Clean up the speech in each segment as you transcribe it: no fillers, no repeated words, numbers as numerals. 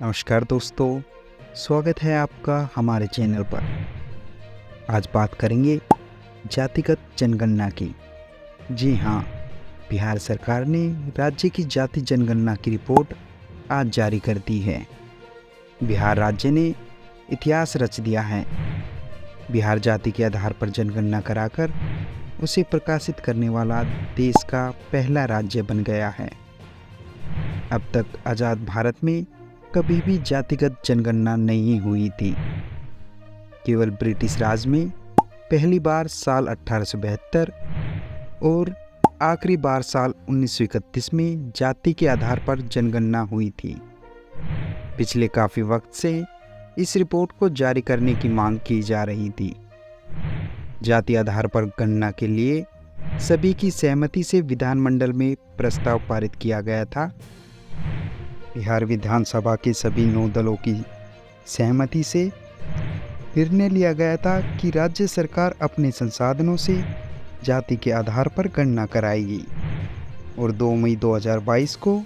नमस्कार दोस्तों, स्वागत है आपका हमारे चैनल पर। आज बात करेंगे जातिगत जनगणना की। जी हाँ, बिहार सरकार ने राज्य की जाति जनगणना की रिपोर्ट आज जारी कर दी है। बिहार राज्य ने इतिहास रच दिया है। बिहार जाति के आधार पर जनगणना कराकर उसे प्रकाशित करने वाला देश का पहला राज्य बन गया है। अब तक आज़ाद भारत में कभी भी जातिगत जनगणना नहीं हुई थी। केवल ब्रिटिश राज में पहली बार साल 1872 और आखिरी बार साल 1931 में जाति के आधार पर जनगणना हुई थी। पिछले काफ़ी वक्त से इस रिपोर्ट को जारी करने की मांग की जा रही थी। जाति आधार पर गणना के लिए सभी की सहमति से विधानमंडल में प्रस्ताव पारित किया गया था। बिहार विधानसभा के सभी 9 दलों की सहमति से निर्णय लिया गया था कि राज्य सरकार अपने संसाधनों से जाति के आधार पर गणना कराएगी और 2 मई 2022 को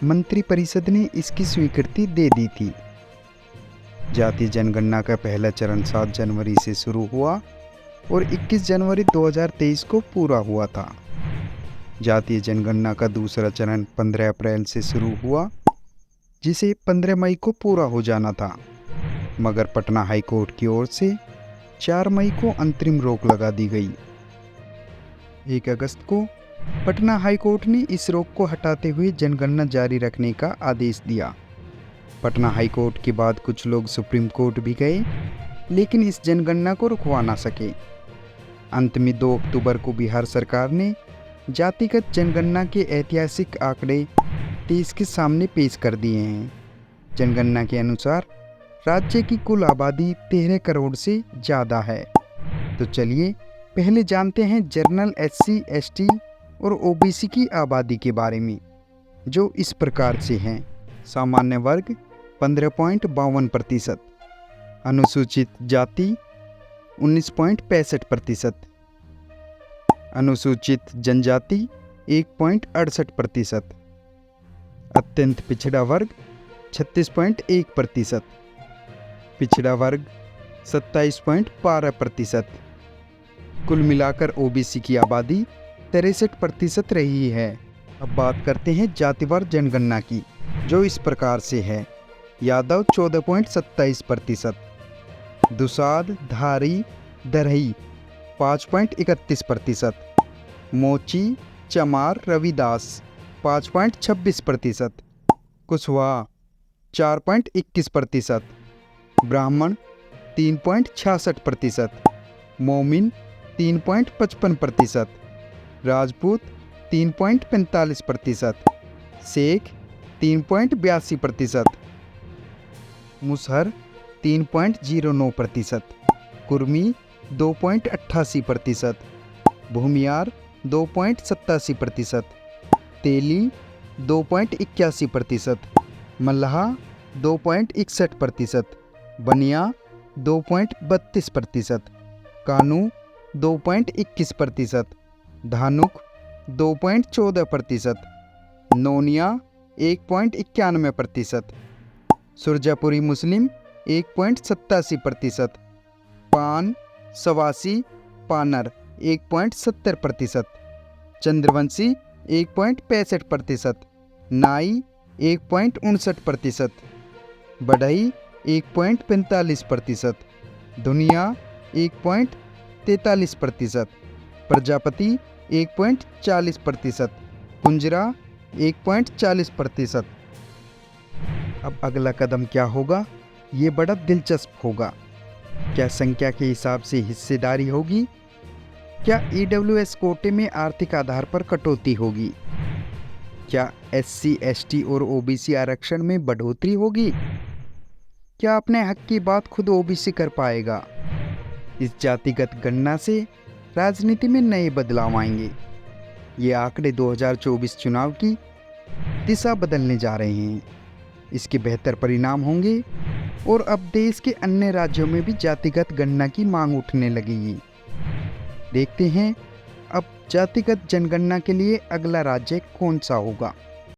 मंत्रिपरिषद ने इसकी स्वीकृति दे दी थी। जाति जनगणना का पहला चरण 7 जनवरी से शुरू हुआ और 21 जनवरी 2023 को पूरा हुआ था। जातीय जनगणना का दूसरा चरण 15 अप्रैल से शुरू हुआ, जिसे 15 मई को पूरा हो जाना था, मगर पटना हाई कोर्ट की ओर से 4 मई को अंतरिम रोक लगा दी गई। 1 अगस्त को पटना हाई कोर्ट ने इस रोक को हटाते हुए जनगणना जारी रखने का आदेश दिया। पटना हाई कोर्ट के बाद कुछ लोग सुप्रीम कोर्ट भी गए, लेकिन इस जनगणना को रुकवा ना सके। अंत में 2 अक्टूबर को बिहार सरकार ने जातिगत जनगणना के ऐतिहासिक आंकड़े देश के सामने पेश कर दिए हैं। जनगणना के अनुसार राज्य की कुल आबादी 13 करोड़ से ज़्यादा है। तो चलिए पहले जानते हैं जनरल SC ST और OBC की आबादी के बारे में, जो इस प्रकार से हैं। सामान्य वर्ग 15.52%, अनुसूचित जाति 19.65%, अनुसूचित जनजाति 1.68%, अत्यंत पिछड़ा वर्ग 36.1%, पिछड़ा वर्ग 27.12%। कुल मिलाकर OBC की आबादी 63% रही है। अब बात करते हैं जातिवार जनगणना की, जो इस प्रकार से है। यादव 14.27%, दुसाध धारी दरही 5.31%, मोची चमार रविदास 5.26%, कुशवाहा 4.21%, ब्राह्मण 3.66%, मोमिन 3.55%, राजपूत 3.45%, शेख 3.82%, मुसहर 3.09%, कुर्मी 2.88%, भूमियार 2.87%, तेली 2.81%, मल्लाहा 2.61%, बनिया 2.32%, कानू 2.21%, धानुक 2.14%, नोनिया 1.91%, सुरजापुरी मुस्लिम 1.87%, पान सवासी पानर 1.70%, चंद्रवंशी 1.65%, नाई 1.59%, बढ़ई 1.45%, दुनिया 1.43%, प्रजापति 1.40%, कुंजरा 1.40%। अब अगला कदम क्या होगा, ये बड़ा दिलचस्प होगा। क्या संख्या के हिसाब से हिस्सेदारी होगी? क्या EWS कोटे में आर्थिक आधार पर कटौती होगी? क्या SC ST और OBC आरक्षण में बढ़ोतरी होगी? क्या अपने हक की बात खुद OBC कर पाएगा? इस जातिगत गणना से राजनीति में नए बदलाव आएंगे। ये आंकड़े 2024 चुनाव की दिशा बदलने जा रहे हैं। इसके बेहतर परिणाम होंगे और अब देश के अन्य राज्यों में भी जातिगत गणना की मांग उठने लगेगी। देखते हैं अब जातिगत जनगणना के लिए अगला राज्य कौन सा होगा।